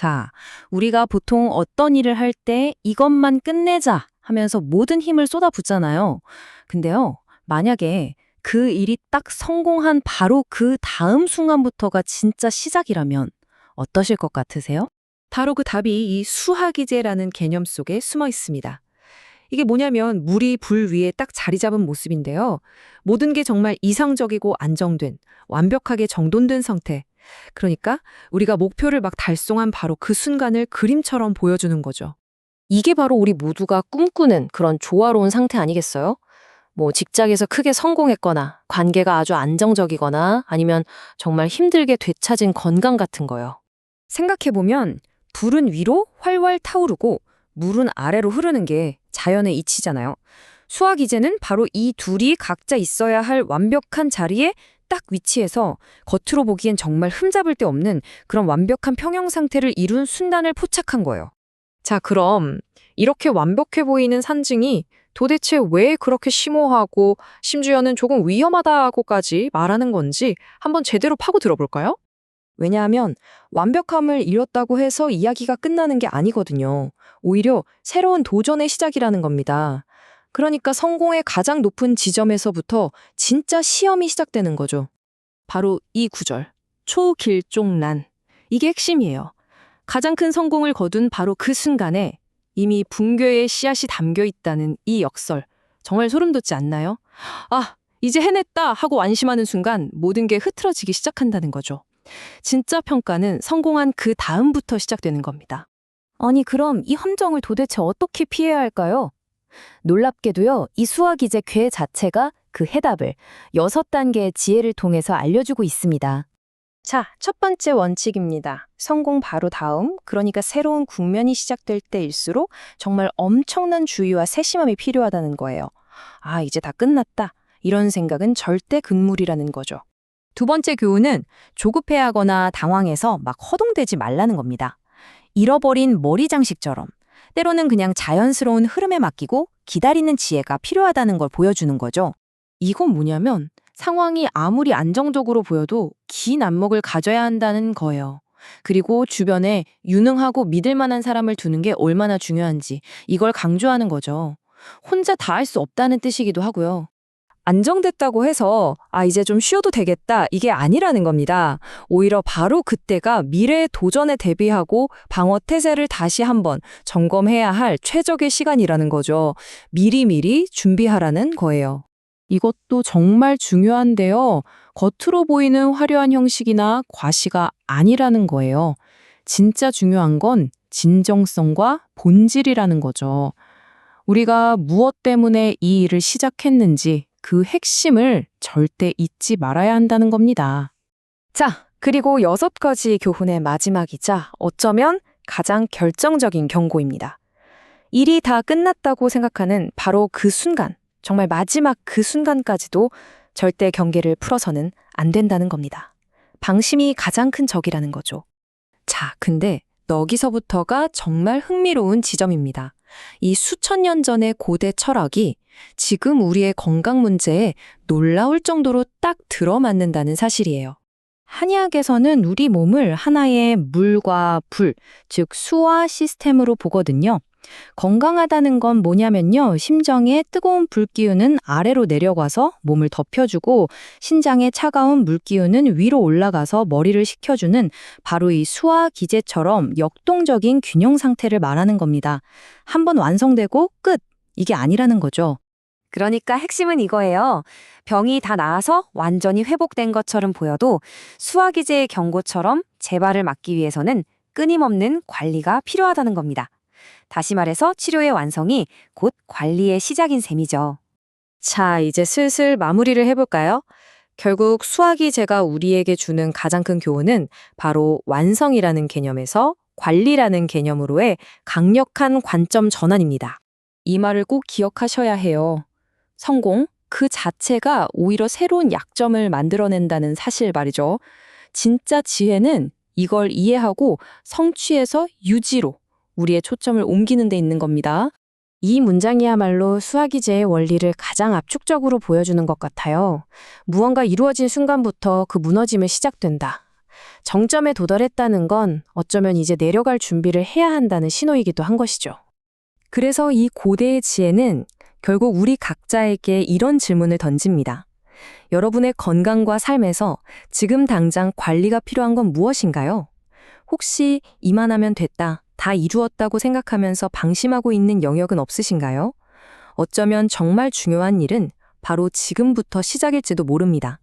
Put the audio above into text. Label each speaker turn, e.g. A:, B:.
A: 자, 우리가 보통 어떤 일을 할 때 이것만 끝내자 하면서 모든 힘을 쏟아붓잖아요. 근데요, 만약에 그 일이 딱 성공한 바로 그 다음 순간부터가 진짜 시작이라면 어떠실 것 같으세요?
B: 바로 그 답이 이 수화기제라는 개념 속에 숨어 있습니다. 이게 뭐냐면 물이 불 위에 딱 자리 잡은 모습인데요. 모든 게 정말 이상적이고 안정된, 완벽하게 정돈된 상태. 그러니까 우리가 목표를 막 달성한 바로 그 순간을 그림처럼 보여주는 거죠.
A: 이게 바로 우리 모두가 꿈꾸는 그런 조화로운 상태 아니겠어요? 뭐 직장에서 크게 성공했거나 관계가 아주 안정적이거나 아니면 정말 힘들게 되찾은 건강 같은 거요. 생각해보면 불은 위로 활활 타오르고 물은 아래로 흐르는 게 자연의 이치잖아요. 수화기제는 바로 이 둘이 각자 있어야 할 완벽한 자리에 딱 위치해서 겉으로 보기엔 정말 흠잡을 데 없는 그런 완벽한 평형 상태를 이룬 순간을 포착한 거예요.
B: 자, 그럼 이렇게 완벽해 보이는 산증이 도대체 왜 그렇게 심오하고 심지어는 조금 위험하다고까지 말하는 건지 한번 제대로 파고 들어볼까요?
A: 왜냐하면 완벽함을 이뤘다고 해서 이야기가 끝나는 게 아니거든요. 오히려 새로운 도전의 시작이라는 겁니다. 그러니까 성공의 가장 높은 지점에서부터 진짜 시험이 시작되는 거죠. 바로 이 구절, 초길종란. 이게 핵심이에요. 가장 큰 성공을 거둔 바로 그 순간에 이미 붕괴의 씨앗이 담겨 있다는 이 역설. 정말 소름 돋지 않나요? 아, 이제 해냈다 하고 안심하는 순간 모든 게 흐트러지기 시작한다는 거죠. 진짜 평가는 성공한 그 다음부터 시작되는 겁니다. 아니, 그럼 이 함정을 도대체 어떻게 피해야 할까요? 놀랍게도요, 이 수화기제 괴 자체가 그 해답을 6단계의 지혜를 통해서 알려주고 있습니다. 자, 첫 번째 원칙입니다. 성공 바로 다음, 그러니까 새로운 국면이 시작될 때일수록 정말 엄청난 주의와 세심함이 필요하다는 거예요. 아, 이제 다 끝났다. 이런 생각은 절대 금물이라는 거죠. 두 번째 교훈은 조급해하거나 당황해서 막 허둥대지 말라는 겁니다. 잃어버린 머리 장식처럼 때로는 그냥 자연스러운 흐름에 맡기고 기다리는 지혜가 필요하다는 걸 보여주는 거죠. 이건 뭐냐면 상황이 아무리 안정적으로 보여도 긴 안목을 가져야 한다는 거예요. 그리고 주변에 유능하고 믿을 만한 사람을 두는 게 얼마나 중요한지 이걸 강조하는 거죠. 혼자 다 할 수 없다는 뜻이기도 하고요. 안정됐다고 해서 이제 좀 쉬어도 되겠다 이게 아니라는 겁니다. 오히려 바로 그때가 미래의 도전에 대비하고 방어 태세를 다시 한번 점검해야 할 최적의 시간이라는 거죠. 미리미리 준비하라는 거예요. 이것도 정말 중요한데요. 겉으로 보이는 화려한 형식이나 과시가 아니라는 거예요. 진짜 중요한 건 진정성과 본질이라는 거죠. 우리가 무엇 때문에 이 일을 시작했는지 그 핵심을 절대 잊지 말아야 한다는 겁니다. 자, 그리고 6가지 교훈의 마지막이자 어쩌면 가장 결정적인 경고입니다. 일이 다 끝났다고 생각하는 바로 그 순간, 정말 마지막 그 순간까지도 절대 경계를 풀어서는 안 된다는 겁니다. 방심이 가장 큰 적이라는 거죠. 자, 근데 여기서부터가 정말 흥미로운 지점입니다. 이 수천 년 전의 고대 철학이 지금 우리의 건강 문제에 놀라울 정도로 딱 들어맞는다는 사실이에요. 한의학에서는 우리 몸을 하나의 물과 불, 즉 수화 시스템으로 보거든요. 건강하다는 건 뭐냐면요. 심정에 뜨거운 불기운은 아래로 내려가서 몸을 덮여주고 신장에 차가운 물기운은 위로 올라가서 머리를 식혀주는 바로 이 수화기제처럼 역동적인 균형 상태를 말하는 겁니다. 한번 완성되고 끝! 이게 아니라는 거죠. 그러니까 핵심은 이거예요. 병이 다 나아서 완전히 회복된 것처럼 보여도 수화기제의 경고처럼 재발을 막기 위해서는 끊임없는 관리가 필요하다는 겁니다. 다시 말해서 치료의 완성이 곧 관리의 시작인 셈이죠. 자, 이제 슬슬 마무리를 해볼까요? 결국 수화기제가 우리에게 주는 가장 큰 교훈은 바로 완성이라는 개념에서 관리라는 개념으로의 강력한 관점 전환입니다. 이 말을 꼭 기억하셔야 해요. 성공, 그 자체가 오히려 새로운 약점을 만들어낸다는 사실 말이죠. 진짜 지혜는 이걸 이해하고 성취에서 유지로 우리의 초점을 옮기는 데 있는 겁니다. 이 문장이야말로 수화기제의 원리를 가장 압축적으로 보여주는 것 같아요. 무언가 이루어진 순간부터 그 무너짐은 시작된다.
C: 정점에 도달했다는 건 어쩌면 이제 내려갈 준비를 해야 한다는 신호이기도 한 것이죠.
A: 그래서 이 고대의 지혜는 결국 우리 각자에게 이런 질문을 던집니다. 여러분의 건강과 삶에서 지금 당장 관리가 필요한 건 무엇인가요? 혹시 이만하면 됐다, 다 이루었다고 생각하면서 방심하고 있는 영역은 없으신가요? 어쩌면 정말 중요한 일은 바로 지금부터 시작일지도 모릅니다.